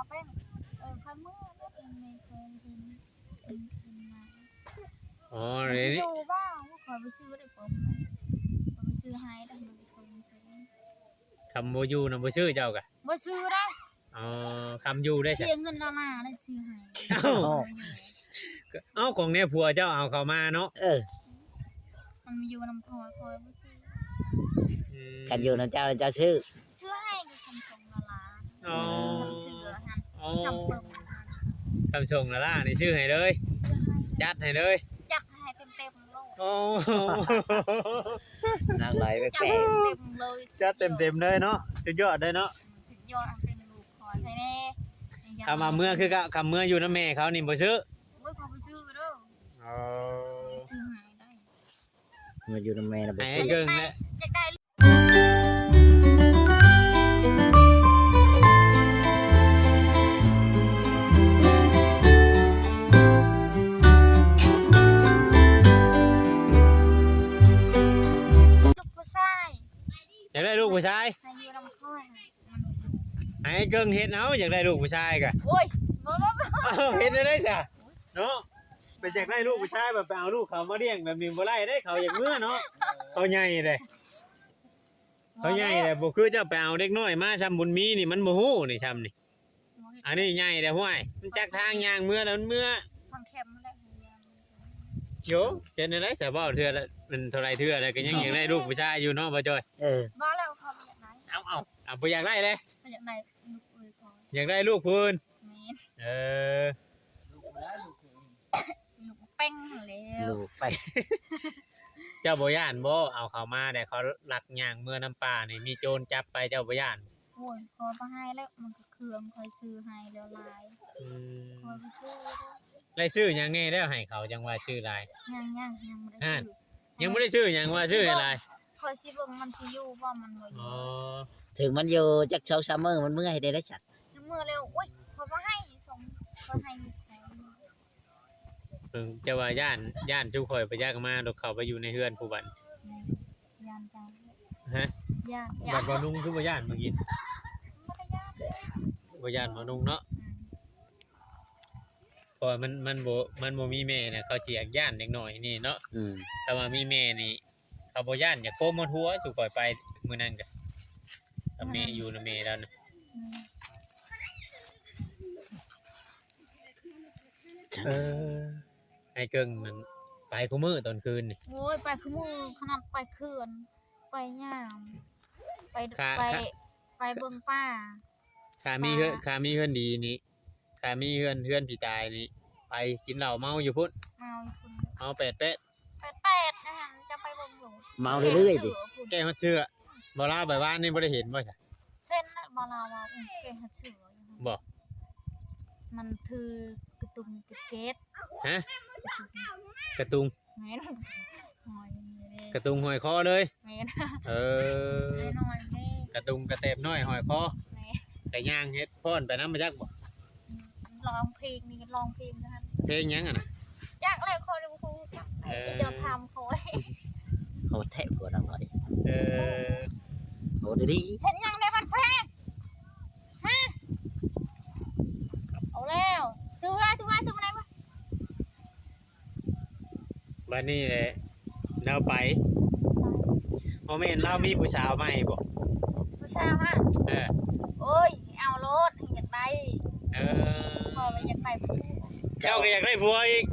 เป็นคำเมื่อก็เป็นเมย์เคยกินมาอ๋อมัน เดี๋ยว จะอ นี้ ยู่บ้างขอไปซื้อได้ผมขอไปซื้อให้ได้มันส่งซื้อ คำบ่อยู่นำบ่ซื้อเจ้ากะ บ่ซื้อได้ อ๋อคำอยู่ได้จ้ะ เสียเงินละมาได้ซื้อให้ เอ้าของเนี่ยผัวเจ้าเอาเข้ามาเนาะ มันมีอยู่น้ำพอยบ่ซื้อ คันอยู่นำเจ้าแล้วเจ้าซื้อ ซื้อให้ก็คำส่งละลา อ๋อ คำซื้อฮะ อ๋อ ซ้ำเปิ่ม คำส่งละล่ะนี่ชื่อให้เลย ซื้อให้ จัดให้เลย จักให้เต็มๆโลก โอ้ นางไหลแป จัก ล ให้ ก เต็มเลย จัดเต็มเลยเนาะสุดยอดเลยเนาะ สุดยอดเป็นลูกขอให้แน่ คำมาเมื่อคือคำเมื่ออยู่น้ำแม่เขานี่บ่ซื้อ โอ้ยขอไปซื้อเด้อ อ๋อ ซื้อให้ได้ ๆมาอยู่นำแม่น่ะบ่ ให้ ซื้อ เกิงแหละ อยากได้ลูกผู้ชาย อยากได้ลูกผู้ชาย ให้อยู่ลำคอยมัน ให้เกิงเฮ็ดเอาอยากได้ลูกผู้ชายกะ โอ้ยบ่บ่ เอ้าเฮ็ดได้ซะเนาะไปอยากได้ลูกผู้ชายแบบไปเอาลูกเขามาเลี้ยงแบบนี้บ่ได้ได้เขาอย่างเมื่อเนาะเขาใหญ่เด้เขาใหญ่เด้บ่คือเจ้าไปเอาเด็กน้อยมาซ้ำบุญมีนี่มันบ่ฮู้นี่ซ้ำนี่อันนี้ใหญ่เด้ห้วยมันจักทางย่างเมื่อแล้วมันเมื่อ ทางแคมได้ โยเฮ็ดได้ซะบ่เทื่อละมันเท่าไรเทื่อแล้วก็ยังอยากได้ลูกผู้ชายอยู่เนาะบ่จ้อย บ่แล้วเขาอยากได้ เอาบ่อยากได้เลย เขาอยากได้ลูกเอ้ยพอ อยากได้ลูกเพิ่น แม่น เออ ลูกเป้งแล้ว ลูกไป เจ้าบ่ย่านบ่เอาเขามาแต่เขาลักย่างเมื่อน้ำป่านี่มีโจรจับไปเจ้าบ่ย่าน โอ้ยพอมาให้แล้วมันก็เครื่องคอยซื้อให้แล้วลายคอยไปซื้อ ไล่ชื่อหยังแน่แล้วให้เขาจังว่าชื่ออะไร ยังไม่ได้ซื้อ ยังบ่ได้ชื่อหยังว่าชื่ออะไร คอยสิเบิ่งมันสิอยู่บ่มันบ่อ อ๋ ยู่ อ ถึงมันอยู่จัก2-3มื้อมันเมื่อยได้ได้จัด เมื่อเร็วโอ้ยพอมาให้ส่งพอให้ลูกของ เพิ่งจะว่าย่านจุข่อยไปยากมาดอกเขาไปอยู่ในเฮือนผู้บัน ยานจัง ฮะ ยาน บัดบ่นุ่งคือบ่ย่านเมื่อกี้ บ่ได้ยาน บ่ย่านบ่นุ่งเนาะเพราะว่ามันบ่มีแม่น่ะเขาสิอยากย่านเด็กน้อยนี่เนาะ ถ้าว่ามีแม่นี่เขาบ่ย่านอยากโกมหมดหัวสุข่อยไปมื้อนั้นก็ถ้าแม่อยู่นำแม่แล้วนะเออไอ้เกิงมันไปคุมื้อตอนคืนนี่ โอ้ยไปคือมือขนาดไปเขื่อนไปย่ามไปไปเบิ่งป้า ข้ามีเฮือนดีนี่ข้ามีเฮือนพี่ตายนี่ไปกินเหล้าเมาอยู่พุ่น เมาคุณ เมาแปดเป๊ะ 8นะฮะจะไปเบิ่งอยู่ เมาเรื่อยๆดิ แก้ฮอดเชื่อบ่ลาไปบ้านนี่บ่ได้เห็นบ่จ้ะ เส้นน่ะบ่ลาวาเกหัดเสือ บ่ มันคือกระตุมกระเกต ฮะกระตุง แม่นหอยนี่ กระตุงห้อยคอเลย แม่น เออ แม่น้อยนี่ กระตุงกระเต็บน้อยห้อยคอ แม่ แต่ย่างเฮ็ดพ่นไปนำมาจักบ่ ลองเพลงนี่ลองเพลงนะคะ เพลงหยังอ่ะน่ะ จักเลยคอยดูครูจักที่จะทำคอย โหแท้กว่าเราหน่อย เออ โหดี เห็นยังได้มันแพงฮะเอาแล้วซื้ออะไรวะ บัดนี้แหละเราไปบ่แม่นเรามีผู้สาวใหม่บ่ ผู้ชายฮะ เออ โอ้ยเอารถอยากได้ เออ พอไปอยากได้ผู้ เจ้าก็อยากได้ผัวอีก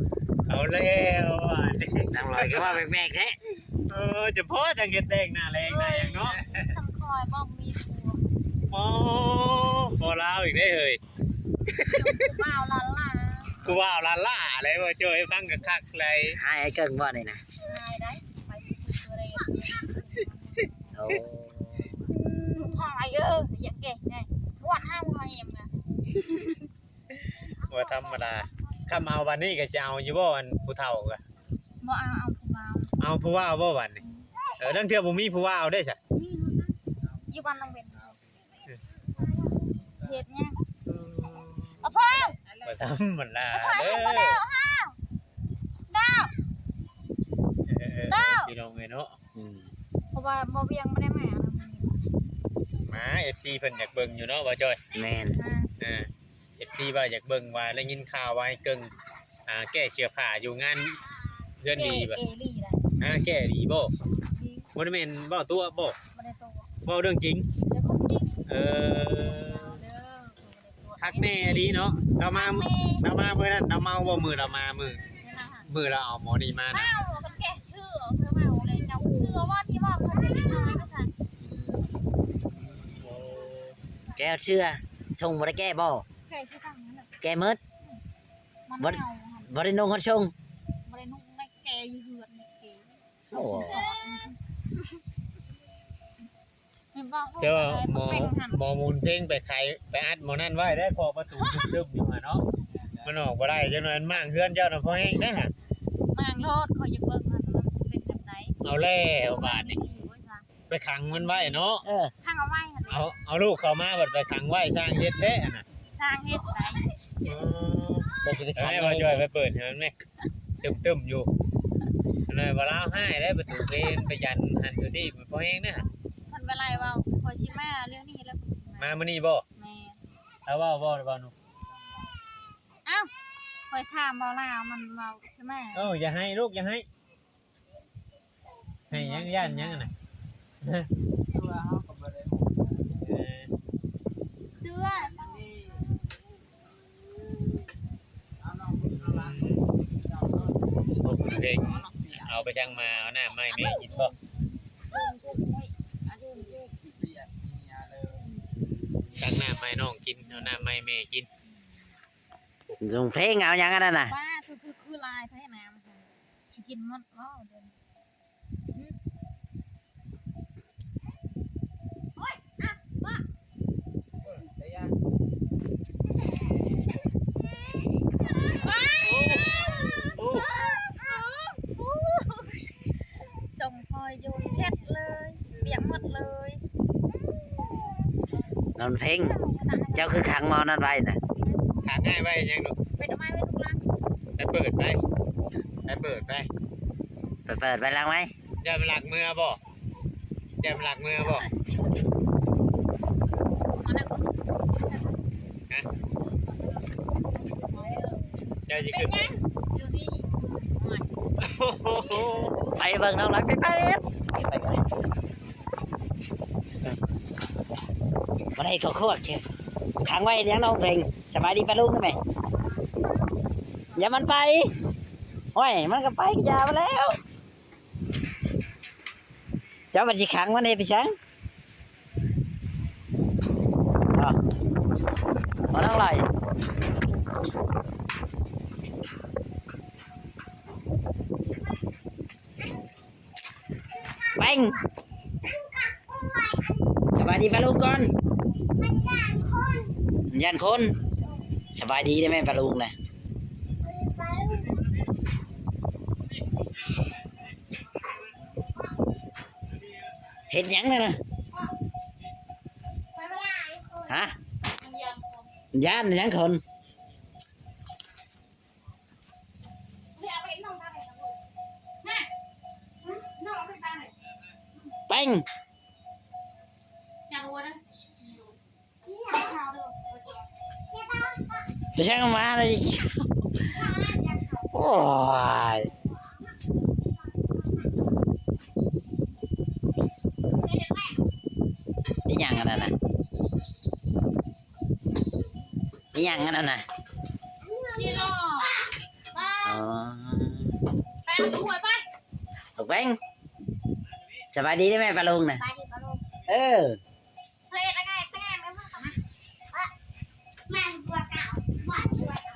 เอาแล้วอ่ะนี่ ๆนางลอยก็ว่าแปลกๆแท้ จะพอจังเฮ็ดแดงหน้าแรงหน้าหยังเนาะ สังคอยบอกมีผัว อ๋อพอลาวอีกได้เฮ้ย เมาละล่ะ กูว่าเอาลาล่าเลยว่าเจอให้ฟังคักๆเลย ให้ไอ้เกิ้งบ่นี่นะ นายได้ไปตัวเร โอ้ คือพายอยากเก่งไงวันห้ามือเอ็มไง ว่าธรรมดาคำเอาวันนี้ก็จะเอาอยู่บ่อันผู้เฒ่าก็ บ่เอาผู้เมา เอาผู้ว่าบ่วันนี้ทั้งเทื่อบ่มีผู้ว่าเอาได้ซะ นี่อยู่บ้านน้องเบนเช็ดเนี่ยเอาพ่อ บ่ธรรมดา เอาพ่อ เด้ เห็นบ่ดา อ วห้าวดาว พี่น้องเอ้ยเนาะ เพราะว่าบ่เวียงไม่ได้มา มา FC เพิ่นอยากเบิ่งอยู่เนาะว่าจ้อย แม่น เออ FC ว่าอยากเบิ่งว่าได้ยินข่าวว่าให้เกิงแก้เสื้อผ้าอยู่งานเดือนดีบ่ เอลี่ได้ แก้ดีบ่ ดี บ่ได้แม่นเว้าตัวบ่ บ่ได้โต เว้าเรื่องจริง เดี๋ยวคนจริง เออ เอาเด้อ คักแน่ดีเนาะเรามามื้อนั้นเราเมาบ่มื้อเรามามื้อ นี่นะฮะ มื้อเราเอาหมอนี่มานะ เมามันแก่ชื่อเพิ่นเมาเลยเจ้าชื่อว่าที่ว่าคนเป็นน้อยก็ซั่น แก้วเชื่อชงบ่ได้แก้บ่ แก่ที่ตั้งนั้นน่ะ แก้หมด มัน บ่ เมา บ่ได้นุ่งคนชง บ่ได้นุ่งได้แก่อยู่เฮือนนี่แก่ โอ้ ไม่บอก เจ้า หมอ หมอมูลเพลงไปขายไปอัดหมอนั่นไว้ได้พอประตูดึบอยู่หั่นเนาะมันออกบ่ได้จังนั้นมั่งเฮือนเจ้าน่ะพอแห้งได้ฮะ นางโลดคอยอยากเบิ่งมันเป็นแบบไหน เอาแล้วบาดนี่ โอ้ยจ้ะ ไปขังมันไว้เนาะ ข้างเอาไว้หั่น เอาลูกเข้ามาบัดไปขังไว้สร้างเฮ็ดแท้น่ะ สร้างเฮ็ดไหน จะไป เอา ขัง แม่ เล มาย ช่วยไปเปิดให้มันแม่ตึมๆอยู่นั่นบ่ลาวให้ได้ประตูเพลงไปยันหันอยู่นี่มันพอแห้งนะ มันเป็นไรเว้าคอยสิมาเรื่องนี้แล้ว มามื้อนี้บ่ แม่ เอาเว้าหนู เอ้าคอยถามเว้าลาวมันเว้าใช่ไหม อย่าให้ลูกอย่าให้ให้ยังย่านยังน่ะ เดือเพลงเอาไปช่างมาเอาหน้าไม้แม่กินบ่ตั้งหน้าไม้น้องกินเอาหน้าไม้แม่กิน ชงเพลงเอาหยังอันนั้นน่ะ ป้าคือลายไผน้ำสิกินหมดบ่เดี๋ยวส่งพลอยอยู่เสร็จเลยเปียกหมดเลย นอนเพลงเจ้าคือขังหมอนั่นไว้น่ะ ขาง่ายไว้ยังลูก ไปทำไมไม่ถูกล่ะ ไปเปิดไป ไปเปิดไปล้างไหม จะมาหลักมือบ่จะมาหลักมือบ่ มาแล้ว จะสิขึ้น อยู่นี่ ไปเบิ่งน้องหน่อยไปเปิดมาได้เขาโคตรขังไว้เลี้ยงน้องเพลงสบายดีปะลูกได้ไหมอย่ามันไปโอ้ยมันก็ไปก็ยามาแล้วเจ้ามันสิขังมันเองไปชังมาน้องไหลแป้งสบายดีปะลูกก่อนยันคนสบายดีได้ไหมปะลูกนะเห็นหยังเลยนะฮะย่านหยังคนแป้ง อยากรู้นะข่าวด้วย ไปช่างมาเลยโอ้ยนี่ยังกันนะนี่ยังกันนะ จีรอ อ๋อ ไปเอาถ้วยไป ถูกแป้งสบายดีได้ไหมปลาลุงนะ ไปดิปลาลูก เออ เสร็จแล้วไงแป้งแล้วมั้งแม่บัวเก่า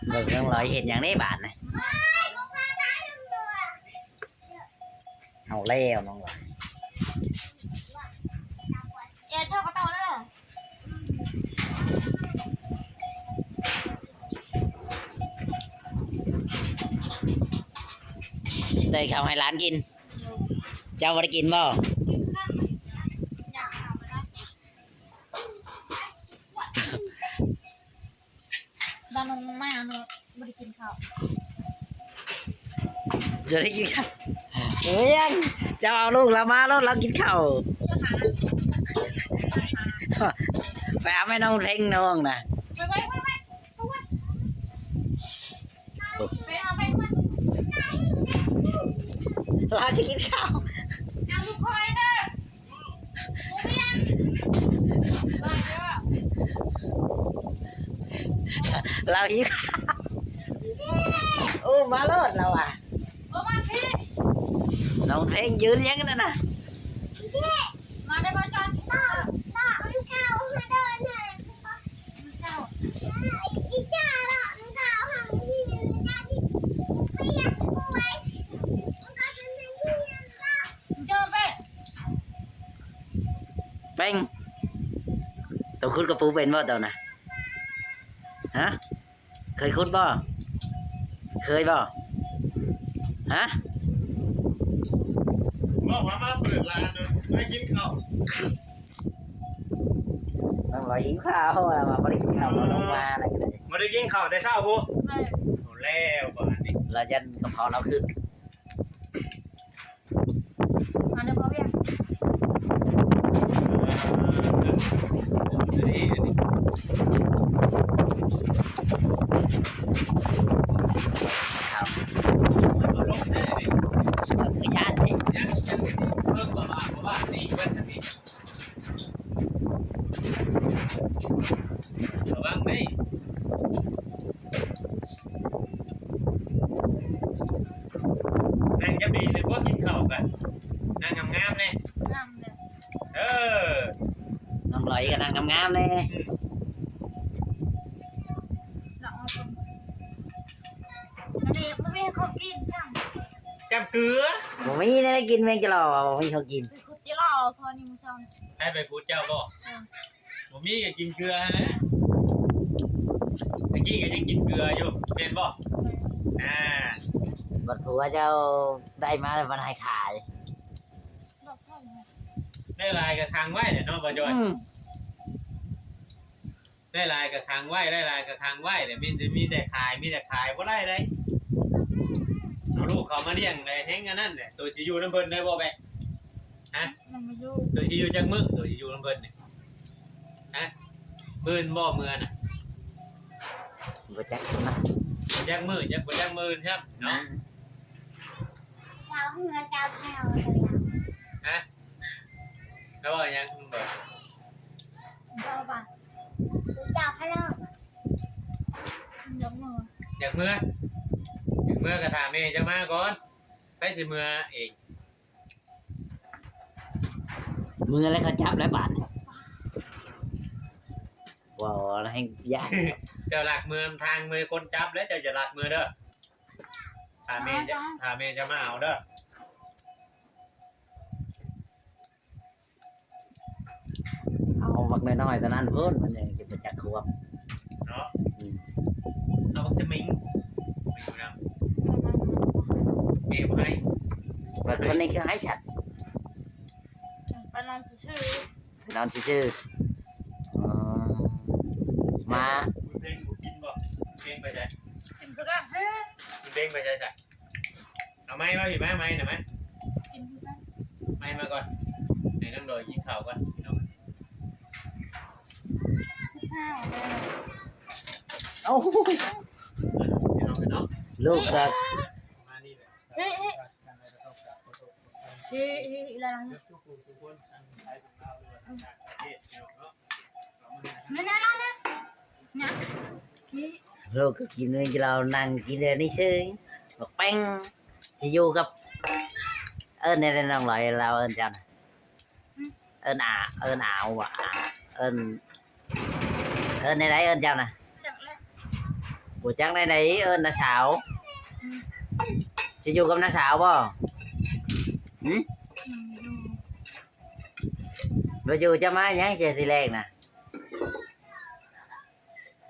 เบิกน้องลอยเห็นอย่างนี้บาทนะเอาเลี้ยวน้องลอย ชอบกระเต่าแล้วเหรอ ได้ข้าวให้ร้านกิน เจ้าบ่ได้กินบ่ กินข้าวอยากเอาไปนะดานมมากเนอะไม่ได้กินข้าว จะได้กินข้าวเฮ้ยเจ้าเอาลูกเรามาแล้วเรากินข้าวไปเอาแม่น้องเพ่งน้องนะ ไปตัว ไปเอาไปมา เราจะกินข้าว เอาลูกคอยเด้อโอ้ยยังบ้าเด้อ เราหิวข้าวโอ้มาโลดเราอ่ะ โอ้มาพี่ น้องเพลงยืนยังกันนะ มาได้มาจอนต่อมันเก่ามาเดินหน่อยมันเก่าอีจ้าละมันเก่าห่างที่ยืนได้ที่ไม่อยากป่วยมันก็เป็นที่ยืนได้เจอไป เป็นตัวคุดกระปูเป็นบ่ตัวน่ะฮะเคยคุดบ่เคยบ่ฮะ บอกว่ามาเปิดร้านเลยไปกินข้าว น้องลอยหิวข้าวแล้วมาบ่ได้กินข้าวเราลงมาอะไรกันเลย มาได้กินข้าวแต่เช้าพู ไป เอาแล้วบ้านนี้ เรายันกระเพาะเราขึ้น มาเด้อพ่อเบี้ย อันนี้ ข้าว เอาลงได้ดิ ก็คือย่านเลย ยังเพิ่มประมาณว่านี่เว้นนี่ระวังไหมนั่งจะดีเลยพวกกินข้าวกันนั่งงามๆเลย น้ำเด้อ เออ น้องลอยก็นั่งงามๆเลย หลังเอาตรงอันนี้พ่อเบี้ยเขากินช่าง จำเกลือ บ่มีได้กินแมงจะรอบ่มีเขากิน ไปขุดจิรอพอนี่มึงชอบ ให้ไปพูดเจ้าบ่ผมมีก็กินเกลือนะตะกี้ก็ยังกินเกลืออยู่เป็นบ่อ่า บัดผัวเจ้าได้มาแล้วมันให้ขาย ดอกเท่าไหร่ ได้ลายกับทางไว้เนี่ยเนาะบ่จอย อืม ได้ลายกับทางไว้ได้ลายกับทางไว้เนี่ยมีแต่ขายบ่ได้เลยเอาลูกเขามาเลี้ยงเลยแฮงอันนั้นเนี่ยตัวสิอยู่น้ำเพิ่นได้บ่แบะ มันไม่อยู่ ตัวสิอยู่จักมื้อตัวสิอยู่น้ำเพิ่นเนี่ยฮะมื้นบ่มื้อน่ะ บ่จักนะ จักมื้อจักบ่จักมื้อครับเนาะ เจ้าเงินเจ้าแถว ฮะแล้วว่าหยังบ่ เจ้าบ้านเจ้าพะเลิกยกมือ อยากมื้อก็ถามแม่จะมาก่อนไปสิมื้อเอง มืออะไรเขาจับแล้วบาดว้าวอะไรให้ยาก เจ้าหลักมือทางมือคนจับแล้วเจ้าจะหลักมือเด้อถามแม่จะมาเอาเด้อ เอาบักน้อยๆตอนนั้นเพิ่นมันยังจะบ่จักควบ เนาะเอาบักสมิงไปอยู่นำแม่บ่ให้ บัดคนนี้คือให้ฉัด ไปนอนซื่อน อนซื่อๆมา เพลงกินบ่เพลงไปใช่ กินคือกันเฮ้ย เพลงไปใช่ใช่เอาไม้มาพี่ไม้หน่อยไหม กินคือกัน ไม้มาก่อนให้น้องโดยกินข้าวก่อนพี่น้อง ข้าวเลย โอ้ย พี่น้องเนาะ ลูกก็ มานี่เลย เฮ้ยเฮ้ยเฮ้ยเฮ้ยอะไรนะ ทุกคนทุกคนทางไทยข้าวด้วยจากประเทศพี่น้องเนาะ เนี่ยเนี่ยเนี่ยเนี่ย ลูกก็กินเงินเรานั่งกินเดี๋ยวนี้ซื้อบักแป้งสิอยู่กับในน้องลอยเราเจ้าน่ะอ่าวว่ะในไหนเจ้าน่ะ จังเลย บ่จักในไหนน้าสาวสิอยู่กับน้าสาวบ่บ่อยู่จะมาหยังเจอทีแรกน่ะ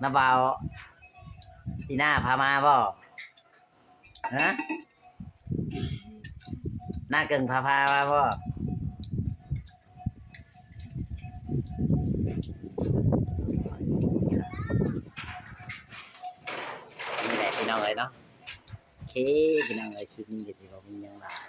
น้าบ่าวที่หน้าพามาบ่ฮะหน้าเกิงพามาบ่นี่แหละพี่น้องเอ้ยเนาะโอเคพี่น้องเอ้ยคลิปนี้ก็สิบ่มีหยังหลาย